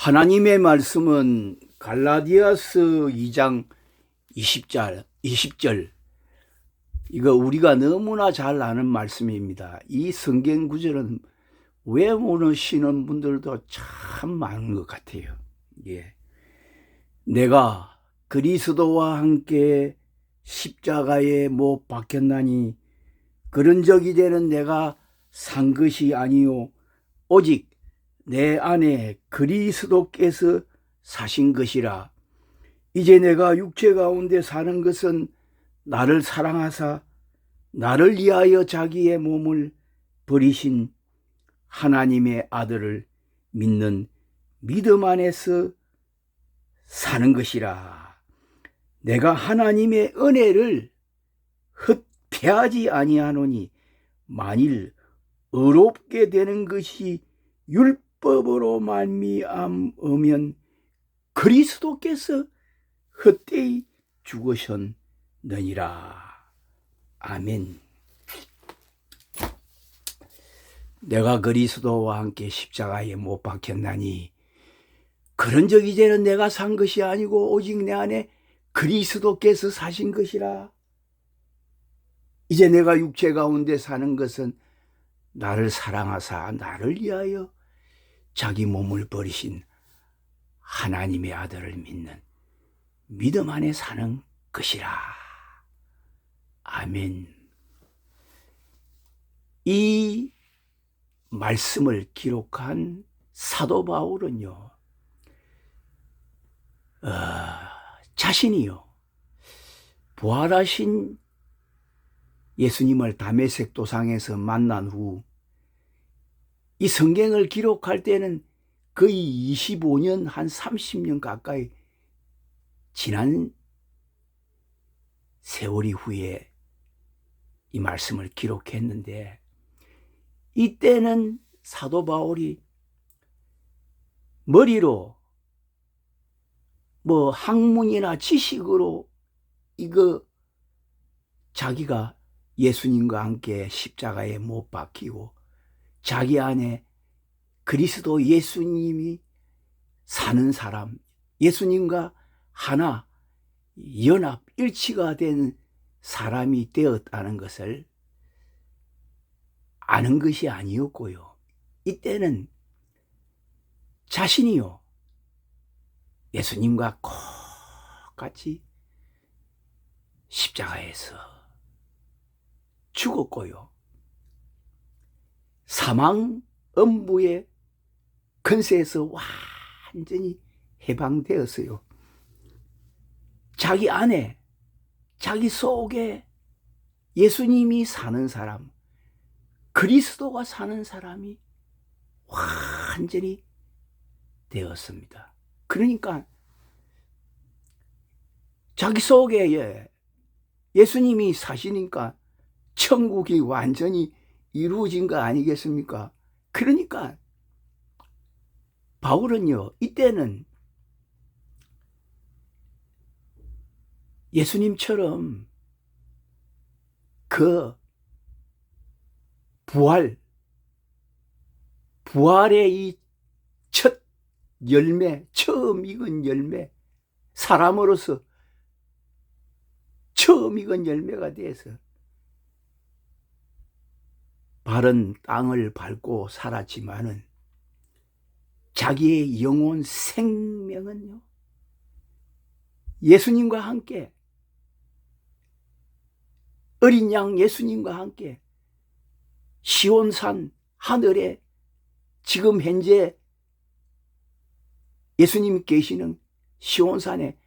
하나님의 말씀은 갈라디아서 2장 20절 이거 우리가 너무나 잘 아는 말씀입니다. 이 성경 구절은 외모르시는 분들도 참 많은 것 같아요. 예. 내가 그리스도와 함께 십자가에 못 박혔나니 그런 적이 되는 내가 산 것이 아니요 오직 내 안에 그리스도께서 사신 것이라. 이제 내가 육체 가운데 사는 것은 나를 사랑하사 나를 위하여 자기의 몸을 버리신 하나님의 아들을 믿는 믿음 안에서 사는 것이라. 내가 하나님의 은혜를 헛되하지 아니하노니 만일 의롭게 되는 것이 율법으로 말미암으면 그리스도께서 헛되이 죽으셨느니라. 아멘. 내가 그리스도와 함께 십자가에 못 박혔나니 그런 적 이제는 내가 산 것이 아니고 오직 내 안에 그리스도께서 사신 것이라. 이제 내가 육체 가운데 사는 것은 나를 사랑하사 나를 위하여 자기 몸을 버리신 하나님의 아들을 믿는 믿음 안에 사는 것이라. 아멘. 이 말씀을 기록한 사도 바울은요, 자신이요, 부활하신 예수님을 다메섹 도상에서 만난 후 이 성경을 기록할 때는 거의 25년, 한 30년 가까이 지난 세월이 후에 이 말씀을 기록했는데, 이때는 사도 바울이 머리로 학문이나 지식으로 이거 자기가 예수님과 함께 십자가에 못 박히고 자기 안에 그리스도 예수님이 사는 사람, 예수님과 하나 연합 일치가 된 사람이 되었다는 것을 아는 것이 아니었고요. 이때는 자신이요, 예수님과 똑같이 십자가에서 죽었고요, 사망 음부의 근세에서 완전히 해방되었어요. 자기 안에, 자기 속에 예수님이 사는 사람, 그리스도가 사는 사람이 완전히 되었습니다. 그러니까 자기 속에 예수님이 사시니까 천국이 완전히 이루어진 거 아니겠습니까? 그러니까 바울은요, 이때는 예수님처럼 그 부활의 이 첫 열매, 처음 익은 열매, 사람으로서 처음 익은 열매가 돼서 바른 땅을 밟고 살았지만은 자기의 영혼 생명은요, 예수님과 함께, 어린 양 예수님과 함께 시온산 하늘에 지금 현재 예수님이 계시는 시온산에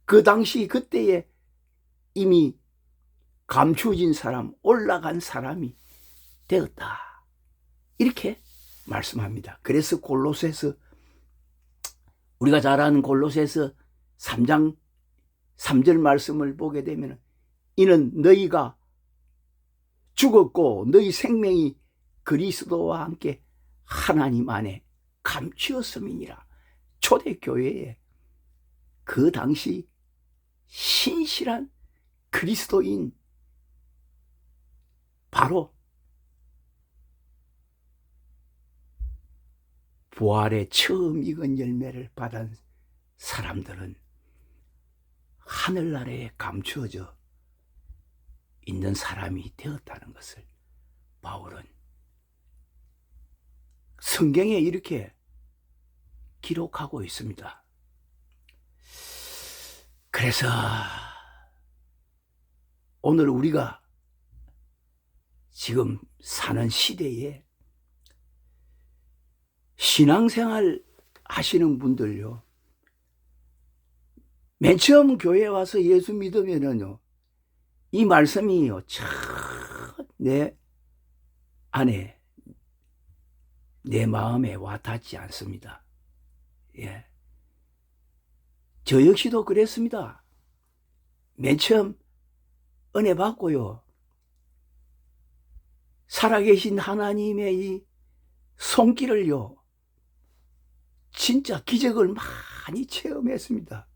그 당시 그때에 이미 감추어진 사람, 올라간 사람이 되었다, 이렇게 말씀합니다. 그래서 골로새서, 우리가 잘 아는 골로새서 3장 3절 말씀을 보게 되면, 이는 너희가 죽었고 너희 생명이 그리스도와 함께 하나님 안에 감추었음이니라. 초대교회에 그 당시 신실한 그리스도인, 바로 부활의 처음 익은 열매를 받은 사람들은 하늘나라에 감추어져 있는 사람이 되었다는 것을 바울은 성경에 이렇게 기록하고 있습니다. 그래서 오늘 우리가 지금 사는 시대에 신앙생활 하시는 분들요, 맨 처음 교회에 와서 예수 믿으면은요, 이 말씀이요, 참 내 안에, 내 마음에 와 닿지 않습니다. 예. 저 역시도 그랬습니다. 맨 처음 은혜 받고요, 살아계신 하나님의 이 손길을요, 진짜 기적을 많이 체험했습니다.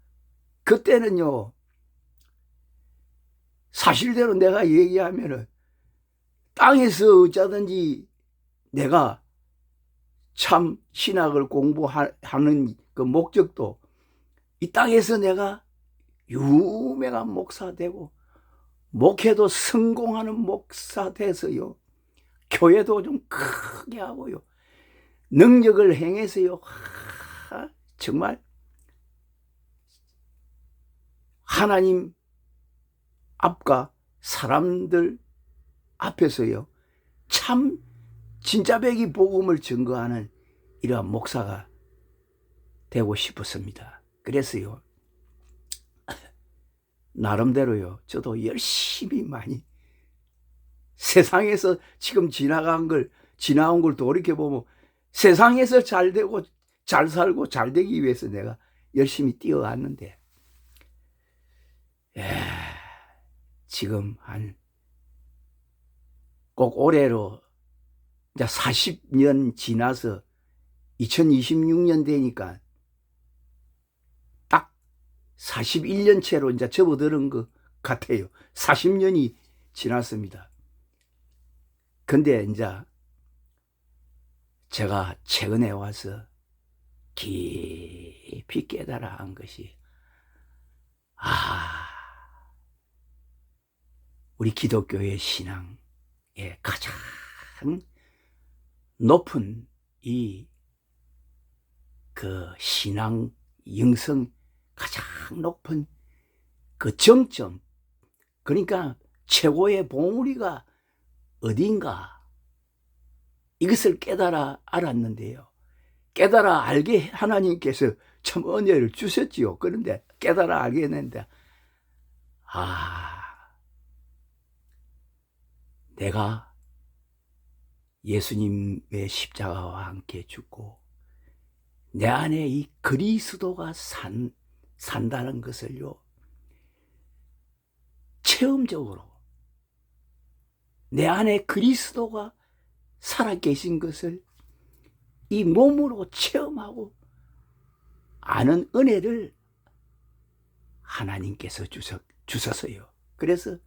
그때는요, 사실대로 내가 얘기하면은 땅에서 어쩌든지 내가 참 신학을 공부하는 그 목적도 이 땅에서 내가 유명한 목사 되고 목회도 성공하는 목사 돼서요, 교회도 좀 크게 하고요, 능력을 행해서요, 정말 하나님 앞과 사람들 앞에서요, 참 진짜배기 복음을 증거하는 이러한 목사가 되고 싶었습니다. 그래서요, 나름대로요, 저도 열심히 많이 세상에서 지금 지나온 걸 돌이켜보면 세상에서 잘 되고 잘 살고 잘 되기 위해서 내가 열심히 뛰어왔는데, 지금 꼭 올해로 이제 40년 지나서 2026년 되니까 딱 41년 채로 이제 접어드는 것 같아요. 40년이 지났습니다. 근데 이제 제가 최근에 와서 깊이 깨달아 한 것이, 우리 기독교의 신앙의 가장 높은 그 신앙 영성 가장 높은 그 정점, 그러니까 최고의 봉우리가 어딘가, 이것을 깨달아 알았는데요, 깨달아 알게 하나님께서 참 은혜를 주셨지요. 그런데 깨달아 알게 했는데, 내가 예수님의 십자가와 함께 죽고 내 안에 이 그리스도가 산다는 것을요, 체험적으로 내 안에 그리스도가 살아계신 것을 이 몸으로 체험하고 아는 은혜를 하나님께서 주셨어요. 그래서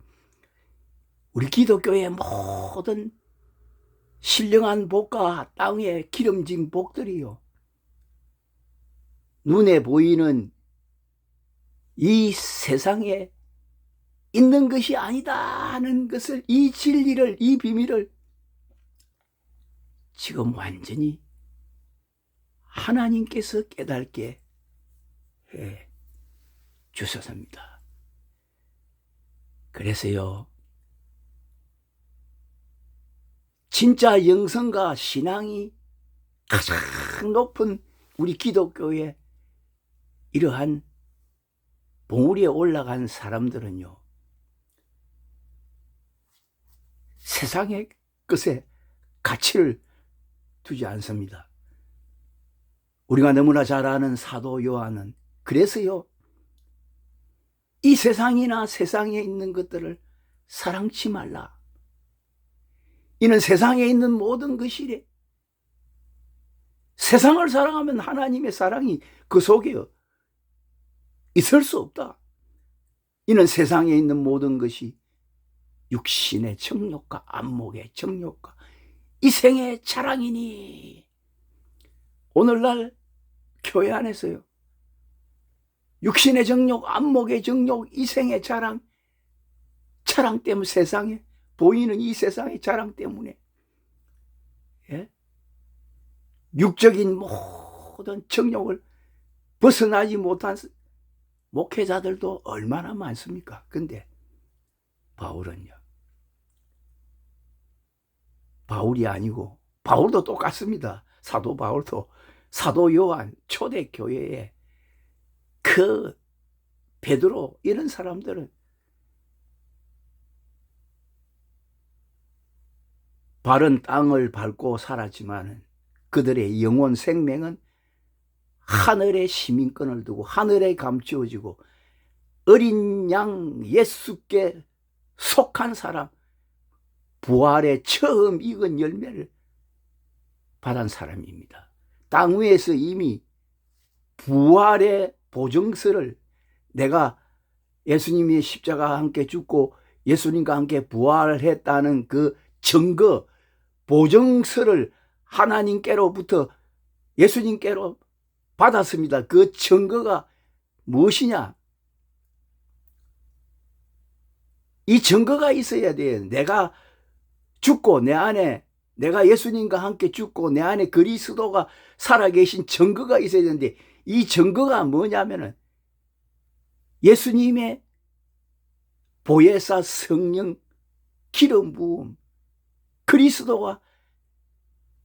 우리 기독교의 모든 신령한 복과 땅에 기름진 복들이요, 눈에 보이는 이 세상에 있는 것이 아니다 하는 것을, 이 진리를, 이 비밀을 지금 완전히 하나님께서 깨닫게 해 주셨습니다. 그래서요, 진짜 영성과 신앙이 가장 높은 우리 기독교의 이러한 봉우리에 올라간 사람들은요, 세상의 것에 가치를 두지 않습니다. 우리가 너무나 잘 아는 사도 요한은 그래서요, 이 세상이나 세상에 있는 것들을 사랑치 말라. 이는 세상에 있는 모든 것이래. 세상을 사랑하면 하나님의 사랑이 그 속에 있을 수 없다. 이는 세상에 있는 모든 것이 육신의 정욕과 안목의 정욕과 이생의 자랑이니 오늘날 교회 안에서요, 육신의 정욕, 안목의 정욕, 이생의 자랑 때문에, 세상에 보이는 이 세상의 자랑 때문에, 예? 육적인 모든 정욕을 벗어나지 못한 목회자들도 얼마나 많습니까? 근데 바울은요, 바울이 아니고, 바울도 똑같습니다. 사도 바울도, 사도 요한, 초대교회에 그 베드로, 이런 사람들은 바른 땅을 밟고 살았지만 그들의 영혼 생명은 하늘의 시민권을 두고 하늘에 감추어지고 어린 양 예수께 속한 사람, 부활의 처음 익은 열매를 받은 사람입니다. 땅 위에서 이미 부활의 보증서를, 내가 예수님이 십자가와 함께 죽고 예수님과 함께 부활했다는 그 증거, 보증서를 하나님께로부터 예수님께로 받았습니다. 그 증거가 무엇이냐? 이 증거가 있어야 돼요. 내가 죽고 내 안에, 내가 예수님과 함께 죽고 내 안에 그리스도가 살아계신 증거가 있어야 되는데, 이 증거가 뭐냐면은 예수님의 보혜사 성령 기름 부음,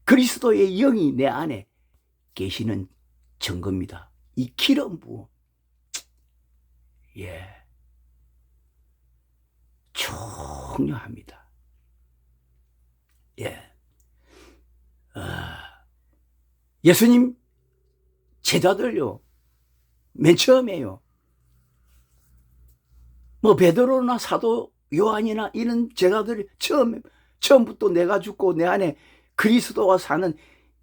그리스도의 영이 내 안에 계시는 증거입니다. 이 기름 부음, 예, 중요합니다. 예, 예수님 제자들요, 맨 처음에요, 뭐 베드로나 사도 요한이나 이런 제자들이 처음부터 내가 죽고 내 안에 그리스도가 사는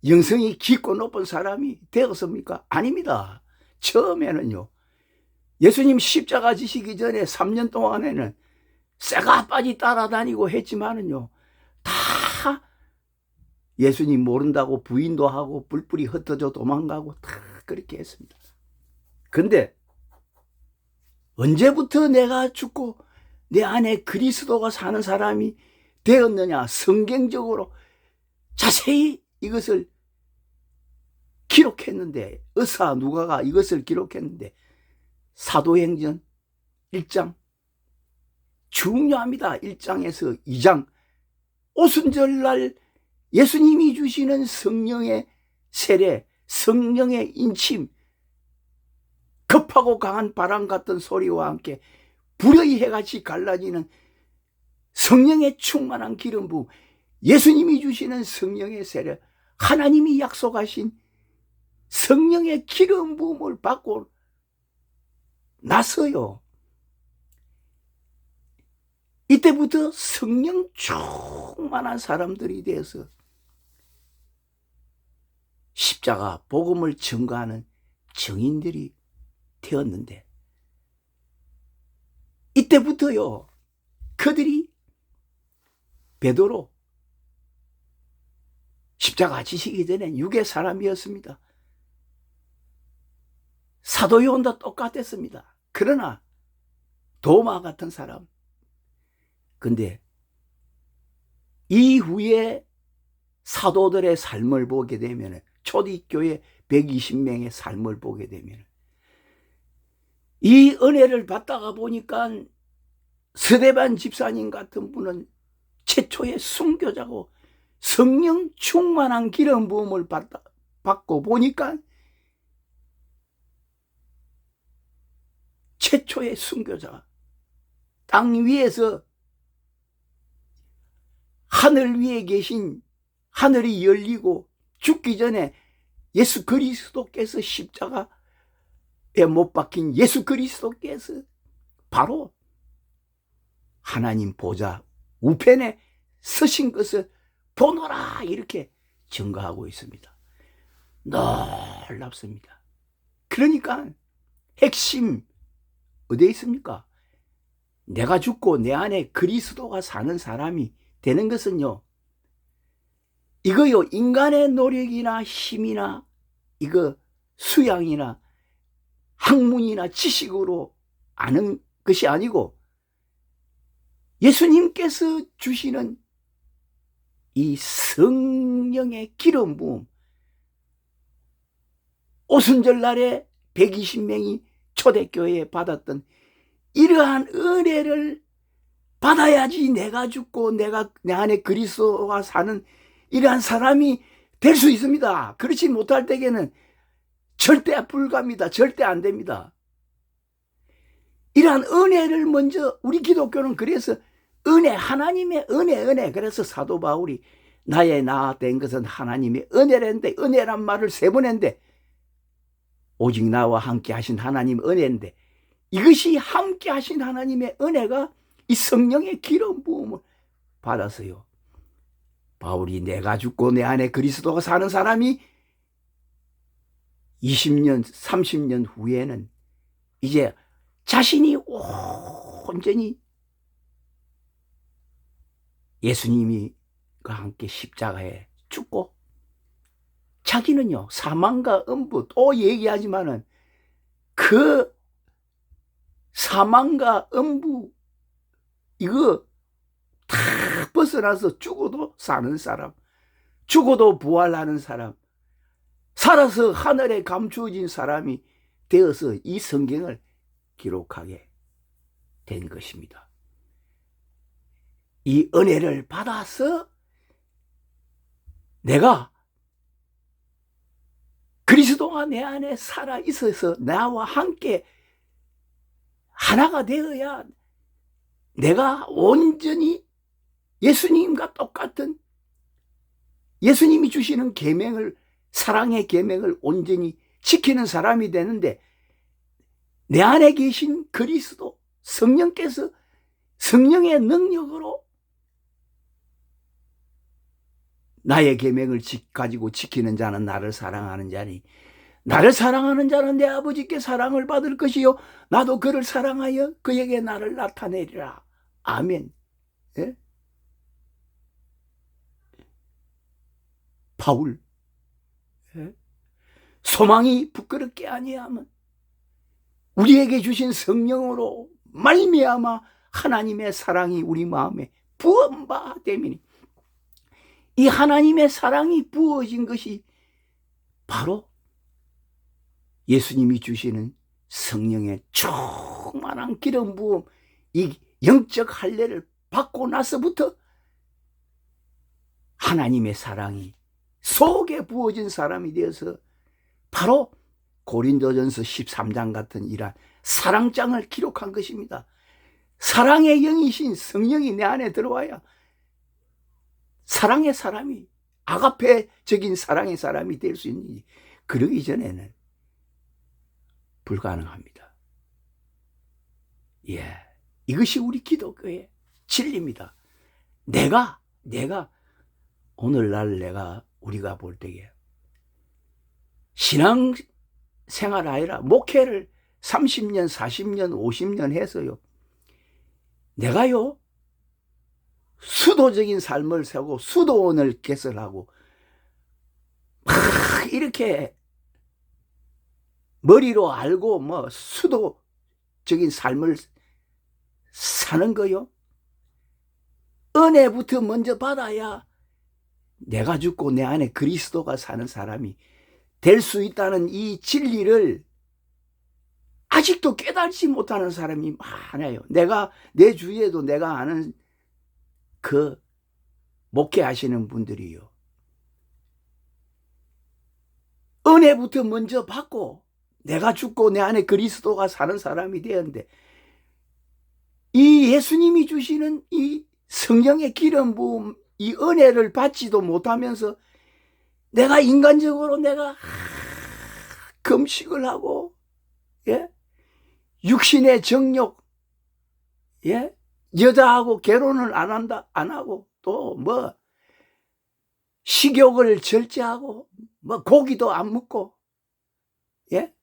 영성이 깊고 높은 사람이 되었습니까? 아닙니다. 처음에는요, 예수님 십자가 지시기 전에 3년 동안에는 쇠가 빠지 따라다니고 했지만은요, 다 예수님 모른다고 부인도 하고 뿔뿔이 흩어져 도망가고 다 그렇게 했습니다. 근데 언제부터 내가 죽고 내 안에 그리스도가 사는 사람이 되었느냐? 성경적으로 자세히 이것을 기록했는데, 의사 누가가 이것을 기록했는데, 사도행전 1장, 중요합니다. 1장에서 2장, 오순절날 예수님이 주시는 성령의 세례, 성령의 인침, 급하고 강한 바람 같은 소리와 함께 불의 해같이 갈라지는 성령의 충만한 기름 부음, 예수님이 주시는 성령의 세례, 하나님이 약속하신 성령의 기름 부음을 받고 나서요, 이때부터 성령 충만한 사람들이 되어서 십자가 복음을 증거하는 증인들이 되었는데, 이때부터요, 그들이 베드로 십자가 지시기 전에 육의 사람이었습니다. 사도 요한도 똑같았습니다. 그러나 도마 같은 사람. 근데 이후에 사도들의 삶을 보게 되면, 초대교회 120명의 삶을 보게 되면, 이 은혜를 받다가 보니까 스데반 집사님 같은 분은 최초의 순교자고 성령 충만한 기름 부음을 받고 보니까 최초의 순교자, 땅 위에서 하늘 위에 계신, 하늘이 열리고 죽기 전에 예수 그리스도께서 십자가에 못 박힌 예수 그리스도께서 바로 하나님 보좌 우편에 서신 것을 보노라, 이렇게 증거하고 있습니다. 놀랍습니다. 그러니까 핵심 어디에 있습니까? 내가 죽고 내 안에 그리스도가 사는 사람이 되는 것은요, 이거요, 인간의 노력이나 힘이나 이거 수양이나 학문이나 지식으로 아는 것이 아니고 예수님께서 주시는 이 성령의 기름 부음, 오순절날에 120명이 초대교회에 받았던 이러한 은혜를 받아야지 내가 죽고 내 안에 그리스도가 사는 이러한 사람이 될 수 있습니다. 그렇지 못할 때에는 절대 불가합니다. 절대 안 됩니다. 이러한 은혜를 먼저, 우리 기독교는 그래서 은혜, 하나님의 은혜. 그래서 사도 바울이 나의 나 된 것은 하나님의 은혜인데, 은혜란 말을 3번 했는데, 오직 나와 함께 하신 하나님 은혜인데, 이것이 함께 하신 하나님의 은혜가 이 성령의 기름 부음을 받았어요. 바울이 내가 죽고 내 안에 그리스도가 사는 사람이 20년, 30년 후에는 이제 자신이 온전히 예수님과 함께 십자가에 죽고, 자기는요 사망과 음부 또 얘기하지만은 그 사망과 음부 이거 다 벗어나서 죽어도 사는 사람, 죽어도 부활하는 사람, 살아서 하늘에 감추어진 사람이 되어서 이 성경을 기록하게 된 것입니다. 이 은혜를 받아서 내가 그리스도가 내 안에 살아 있어서 나와 함께 하나가 되어야 내가 온전히 예수님과 똑같은, 예수님이 주시는 계명을, 사랑의 계명을 온전히 지키는 사람이 되는데, 내 안에 계신 그리스도 성령께서 성령의 능력으로 나의 계명을 가지고 지키는 자는 나를 사랑하는 자니, 나를 사랑하는 자는 내 아버지께 사랑을 받을 것이요 나도 그를 사랑하여 그에게 나를 나타내리라. 아멘. 예? 바울, 예? 소망이 부끄럽게 아니하면 우리에게 주신 성령으로 말미암아 하나님의 사랑이 우리 마음에 부음바 되미니, 이 하나님의 사랑이 부어진 것이 바로 예수님이 주시는 성령의 충만한 기름 부음, 이 영적 할례를 받고 나서부터 하나님의 사랑이 속에 부어진 사람이 되어서 바로 고린도전서 13장 같은 이러한 사랑장을 기록한 것입니다. 사랑의 영이신 성령이 내 안에 들어와야 사랑의 사람이, 아가페적인 사랑의 사람이 될 수 있는지, 그러기 전에는 불가능합니다. 예, 이것이 우리 기독교의 진리입니다. 내가 오늘날 우리가 볼 때에 신앙생활 아니라 목회를 30년, 40년, 50년 해서요, 내가요 수도적인 삶을 살고 수도원을 개설하고 막 이렇게 머리로 알고 뭐 수도적인 삶을 사는 거요. 은혜부터 먼저 받아야 내가 죽고 내 안에 그리스도가 사는 사람이 될 수 있다는 이 진리를 아직도 깨달지 못하는 사람이 많아요. 내 주위에도 내가 아는 그 목회하시는 분들이요, 은혜부터 먼저 받고 내가 죽고 내 안에 그리스도가 사는 사람이 되었는데, 이 예수님이 주시는 이 성령의 기름 부음, 이 은혜를 받지도 못하면서 내가 인간적으로 금식을 하고, 예? 육신의 정욕, 예? 여자하고 결혼을 안 하고, 또 식욕을 절제하고, 고기도 안 먹고, 예?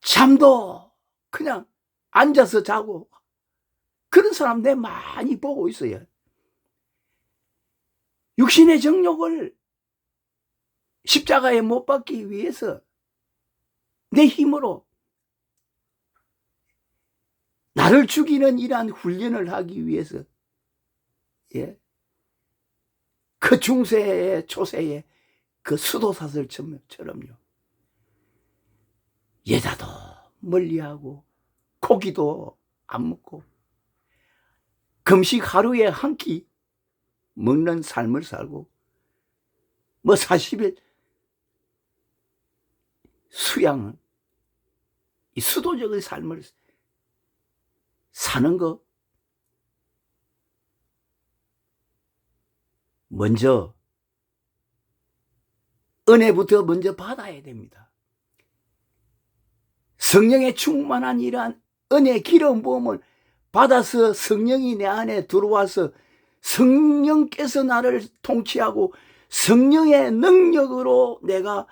잠도 그냥 앉아서 자고, 그런 사람 내가 많이 보고 있어요. 육신의 정욕을 십자가에 못 박기 위해서 내 힘으로 나를 죽이는 이러한 훈련을 하기 위해서, 예, 그 중세의 초세의 그 수도사들처럼요, 여자도 멀리하고 고기도 안 먹고 금식 하루에 한 끼 먹는 삶을 살고, 뭐 40일 수양은 이 수도적인 삶을 사는 거, 먼저 은혜부터 먼저 받아야 됩니다. 성령의 충만한 이러한 은혜 기름 부음을 받아서 성령이 내 안에 들어와서 성령께서 나를 통치하고 성령의 능력으로 내가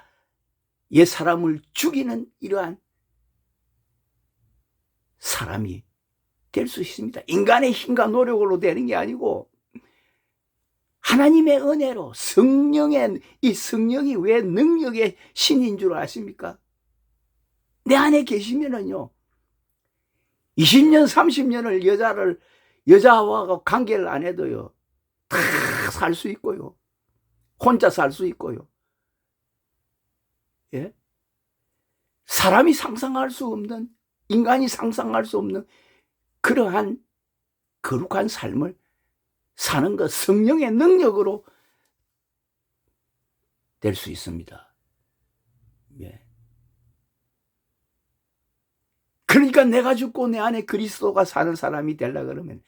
옛 사람을 죽이는 이러한 사람이 될 수 있습니다. 인간의 힘과 노력으로 되는 게 아니고 하나님의 은혜로, 이 성령이 왜 능력의 신인 줄 아십니까? 내 안에 계시면은요, 20년 30년을 여자와 관계를 안 해도요, 다 살 수 있고요, 혼자 살 수 있고요, 예? 사람이 상상할 수 없는, 인간이 상상할 수 없는 그러한 거룩한 삶을 사는 것, 성령의 능력으로 될 수 있습니다. 예. 그러니까 내가 죽고 내 안에 그리스도가 사는 사람이 되려고 그러면,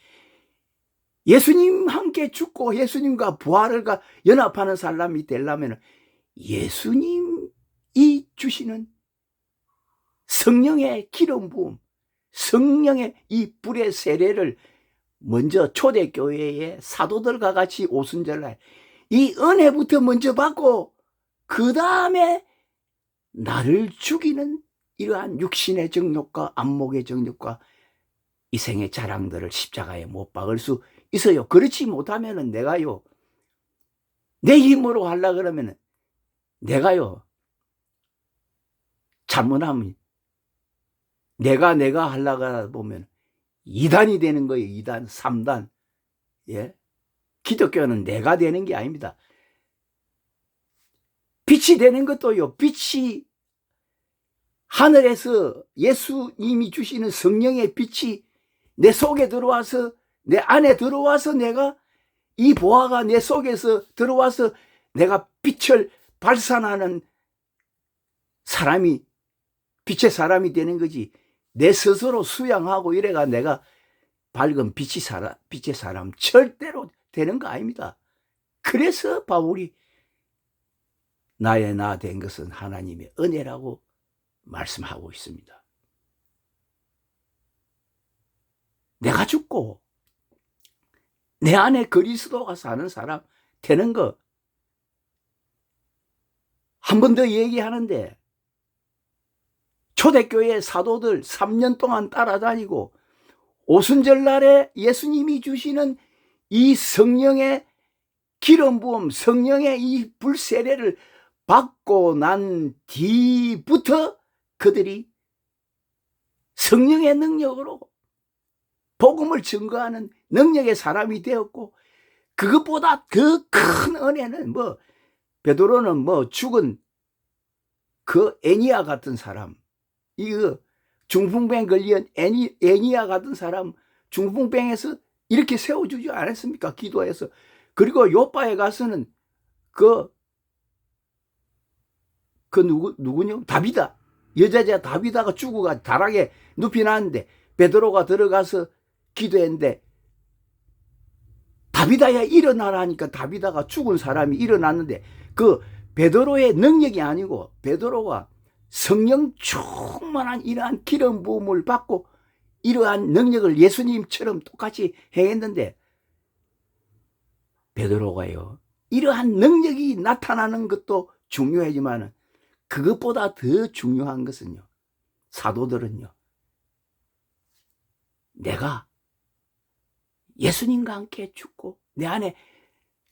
예수님 함께 죽고 예수님과 부활과 연합하는 사람이 되려면 예수님이 주시는 성령의 기름 부음, 성령의 이 불의 세례를 먼저 초대교회의 사도들과 같이 오순절날 이 은혜부터 먼저 받고, 그 다음에 나를 죽이는 이러한 육신의 정욕과 안목의 정욕과 이생의 자랑들을 십자가에 못 박을 수 있어요. 그렇지 못하면은 내가요, 내 힘으로 하려고 그러면은 내가요, 잘못하면 내가 하려고 하다 보면 2단이 되는 거예요. 2단, 3단. 예? 기독교는 내가 되는 게 아닙니다. 빛이 되는 것도요, 빛이 하늘에서 예수님이 주시는 성령의 빛이 내 속에 들어와서, 내 안에 들어와서, 내가 이 보화가 내 속에서 들어와서 내가 빛을 발산하는 사람이, 빛의 사람이 되는 거지, 내 스스로 수양하고 이래가 내가 밝은 빛의 사람 절대로 되는 거 아닙니다. 그래서 바울이 나의 나 된 것은 하나님의 은혜라고 말씀하고 있습니다. 내가 죽고 내 안에 그리스도가 사는 사람 되는 거, 한 번 더 얘기하는데, 초대교회 사도들 3년 동안 따라다니고 오순절날에 예수님이 주시는 이 성령의 기름 부음, 성령의 이 불세례를 받고 난 뒤부터 그들이 성령의 능력으로 복음을 증거하는 능력의 사람이 되었고, 그것보다 더 큰 은혜는 베드로는 죽은 그 애니야 같은 사람, 이거 중풍병 걸린 애니야 같은 사람, 중풍병에서 이렇게 세워주지 않았습니까? 기도해서. 그리고 요바에 가서는 누구냐? 다비다. 여자자 다비다가 죽어가 다락에 눕히 놨는데 베드로가 들어가서 기도했는데, 다비다야 일어나라 하니까 다비다가 죽은 사람이 일어났는데, 그 베드로의 능력이 아니고 베드로가 성령 충만한 이러한 기름 부음을 받고 이러한 능력을 예수님처럼 똑같이 행했는데, 베드로가요, 이러한 능력이 나타나는 것도 중요하지만 그것보다 더 중요한 것은요, 사도들은요, 내가 예수님과 함께 죽고 내 안에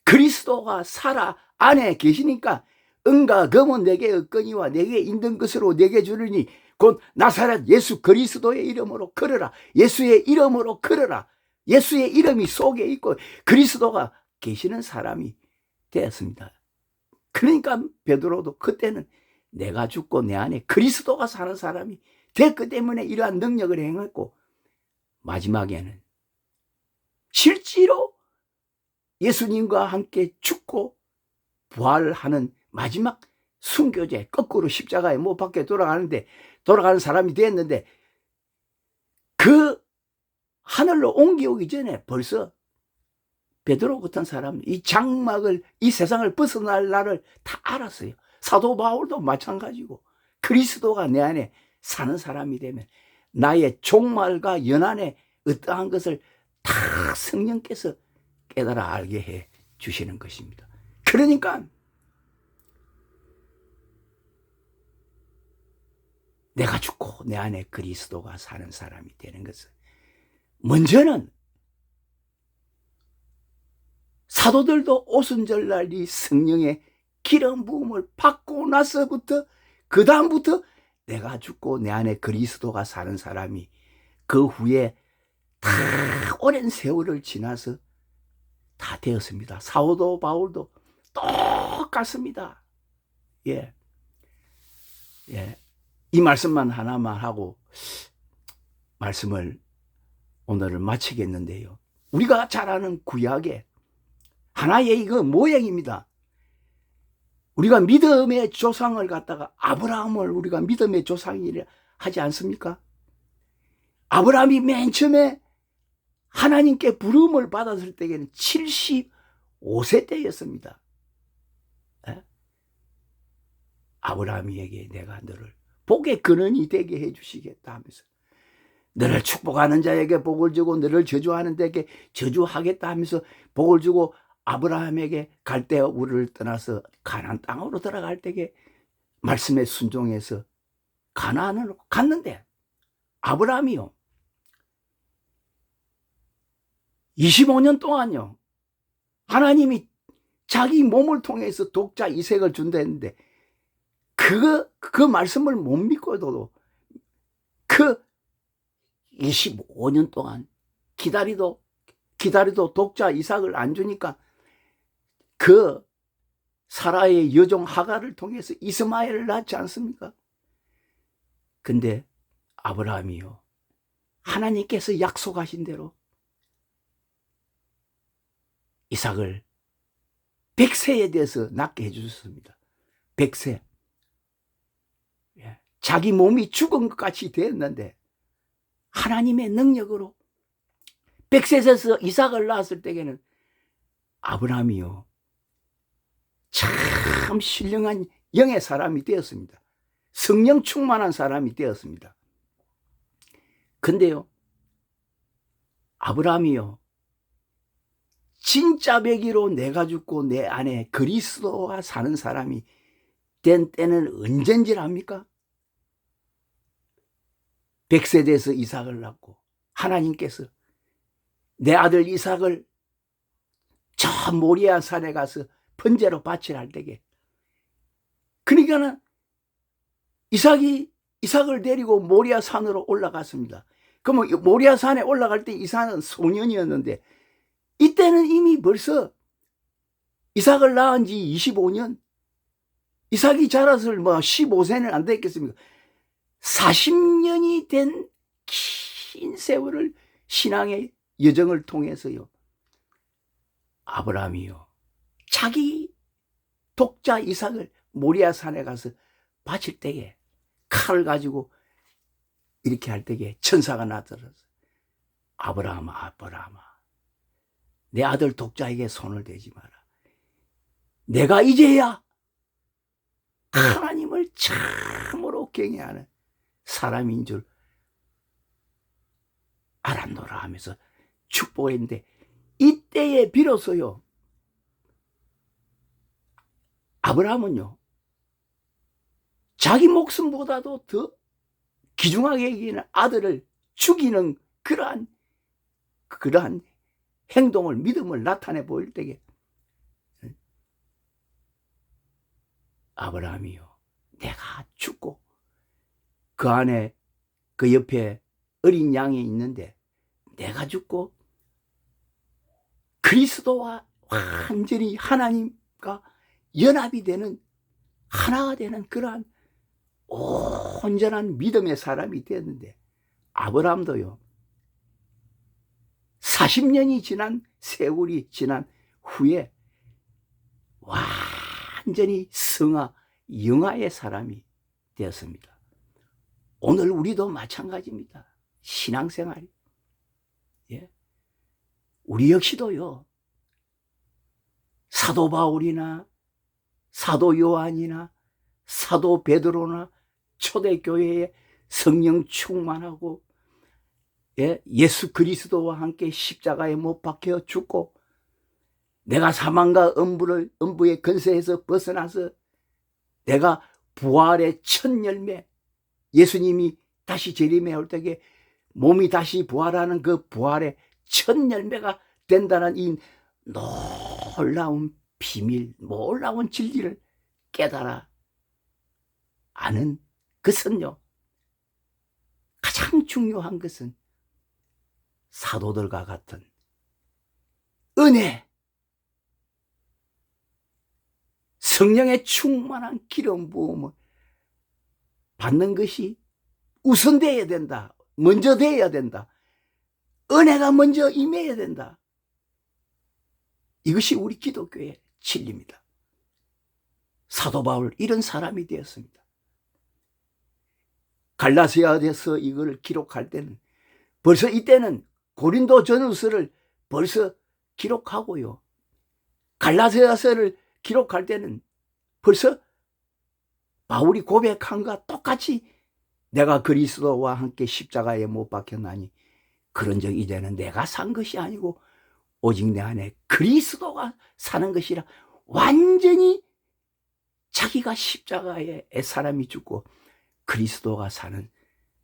그리스도가 살아 안에 계시니까 은과 금은 내게 얻거니와 내게 있는 것으로 내게 주리니 곧 나사렛 예수 그리스도의 이름으로 걸어라. 예수의 이름으로 걸어라. 예수의 이름이 속에 있고 그리스도가 계시는 사람이 되었습니다. 그러니까 베드로도 그때는 내가 죽고 내 안에 그리스도가 사는 사람이 됐기 때문에 이러한 능력을 행했고, 마지막에는 실제로 예수님과 함께 죽고 부활하는 마지막 순교제, 거꾸로 십자가에 못 박혀 돌아가는 사람이 됐는데, 그 하늘로 옮겨오기 전에 벌써 베드로 같은 사람은 이 장막을, 이 세상을 벗어날 날을 다 알았어요. 사도 바울도 마찬가지고, 그리스도가 내 안에 사는 사람이 되면 나의 종말과 연한의 어떠한 것을 다 성령께서 깨달아 알게 해 주시는 것입니다. 그러니까 내가 죽고 내 안에 그리스도가 사는 사람이 되는 것은, 먼저는 사도들도 오순절날 이 성령의 기름 부음을 받고 나서부터, 그 다음부터 내가 죽고 내 안에 그리스도가 사는 사람이, 그 후에 다 오랜 세월을 지나서 다 되었습니다. 사도 바울도 똑같습니다. 예. 이 말씀만 하나만 하고 말씀을 오늘은 마치겠는데요. 우리가 잘 아는 구약의 하나의 이거 모형입니다. 우리가 믿음의 조상을 갖다가 아브라함을 우리가 믿음의 조상이라 하지 않습니까? 아브라함이 맨 처음에 하나님께 부름을 받았을 때에는 75세 때였습니다. 아브라함에게 내가 너를 복의 근원이 되게 해주시겠다 하면서, 너를 축복하는 자에게 복을 주고 너를 저주하는 자에게 저주하겠다 하면서 복을 주고, 아브라함에게 갈대 우르를 떠나서 가나안 땅으로 들어갈 때에 말씀에 순종해서 가나안으로 갔는데, 아브라함이요 25년 동안요 하나님이 자기 몸을 통해서 독자 이색을 준다 했는데, 그 말씀을 못 믿고도 그 25년 동안 기다리도 독자 이삭을 안 주니까 그 사라의 여종 하가를 통해서 이스마엘을 낳지 않습니까? 근데 아브라함이요 하나님께서 약속하신 대로 이삭을 100세에 대해서 낳게 해주셨습니다. 100세. 자기 몸이 죽은 것 같이 되었는데 하나님의 능력으로 100세에서 이삭을 낳았을 때에는 아브라함이요 참 신령한 영의 사람이 되었습니다. 성령 충만한 사람이 되었습니다. 근데요 아브라함이요 진짜 배기로 내가 죽고 내 안에 그리스도와 사는 사람이 된 때는 언젠지랍니까? 100세 돼서 이삭을 낳고 하나님께서 내 아들 이삭을 저 모리아 산에 가서 번제로 바치라 할 때에, 그러니까는 이삭을 데리고 모리아 산으로 올라갔습니다. 그러면 모리아 산에 올라갈 때 이삭은 소년이었는데, 이때는 이미 벌써 이삭을 낳은 지 25년, 이삭이 자라서 15세는 안 됐겠습니까? 40년이 된 긴 세월을 신앙의 여정을 통해서요 아브라함이요 자기 독자 이삭을 모리아 산에 가서 바칠 때에 칼을 가지고 이렇게 할 때에 천사가 나타나서, 아브라함아 내 아들 독자에게 손을 대지 마라. 내가 이제야 하나님을 참으로 경외하는 사람인 줄 알았노라 하면서 축복했는데, 이때에 비로소요 아브라함은요 자기 목숨보다도 더 귀중하게 여기는 아들을 죽이는 그러한 행동을, 믿음을 나타내 보일 때에 아브라함이요, 내가 죽고 그 안에 그 옆에 어린 양이 있는데 내가 죽고 그리스도와 완전히 하나님과 연합이 되는, 하나가 되는 그러한 온전한 믿음의 사람이 되었는데, 아브라함도요 40년이 지난, 세월이 지난 후에 완전히 성화, 영화의 사람이 되었습니다. 오늘 우리도 마찬가지입니다. 신앙생활, 예, 우리 역시도요 사도 바울이나 사도 요한이나 사도 베드로나 초대교회에 성령 충만하고, 예, 예수 그리스도와 함께 십자가에 못 박혀 죽고 내가 사망과 음부의 권세에서 벗어나서 내가 부활의 첫 열매, 예수님이 다시 재림에 올 때에 몸이 다시 부활하는 그 부활의 첫 열매가 된다는 이 놀라운 비밀, 놀라운 진리를 깨달아 아는 것은요, 가장 중요한 것은 사도들과 같은 은혜, 성령의 충만한 기름 부음을 받는 것이 우선되어야 된다. 먼저 되어야 된다. 은혜가 먼저 임해야 된다. 이것이 우리 기독교의 진리입니다. 사도 바울 이런 사람이 되었습니다. 갈라디아서에서 이걸 기록할 때는 벌써 이때는 고린도 전후서를 벌써 기록하고요, 갈라디아서를 기록할 때는 벌써 바울이 고백한 것과 똑같이 내가 그리스도와 함께 십자가에 못 박혔나니 그런즉 이제는 내가 산 것이 아니고 오직 내 안에 그리스도가 사는 것이라, 완전히 자기가 십자가에 사람이 죽고 그리스도가 사는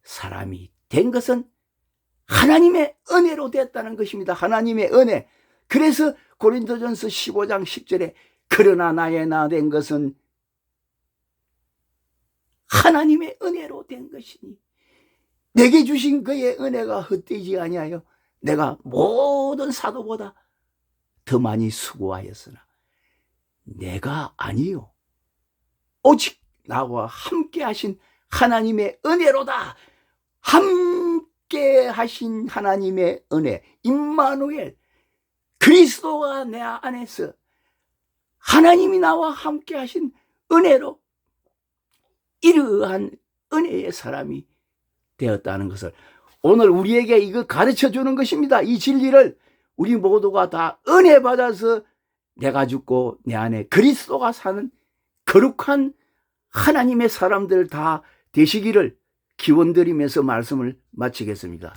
사람이 된 것은 하나님의 은혜로 됐다는 것입니다. 하나님의 은혜. 그래서 고린도전서 15장 10절에 그러나 나의 나 된 것은 하나님의 은혜로 된 것이니 내게 주신 그의 은혜가 헛되지 아니하여 내가 모든 사도보다 더 많이 수고하였으나 내가 아니요 오직 나와 함께 하신 하나님의 은혜로다. 함께 하신 하나님의 은혜, 임마누엘, 그리스도가 내 안에서 하나님이 나와 함께 하신 은혜로 이러한 은혜의 사람이 되었다는 것을 오늘 우리에게 이거 가르쳐 주는 것입니다. 이 진리를 우리 모두가 다 은혜 받아서 내가 죽고 내 안에 그리스도가 사는 거룩한 하나님의 사람들 다 되시기를 기원드리면서 말씀을 마치겠습니다.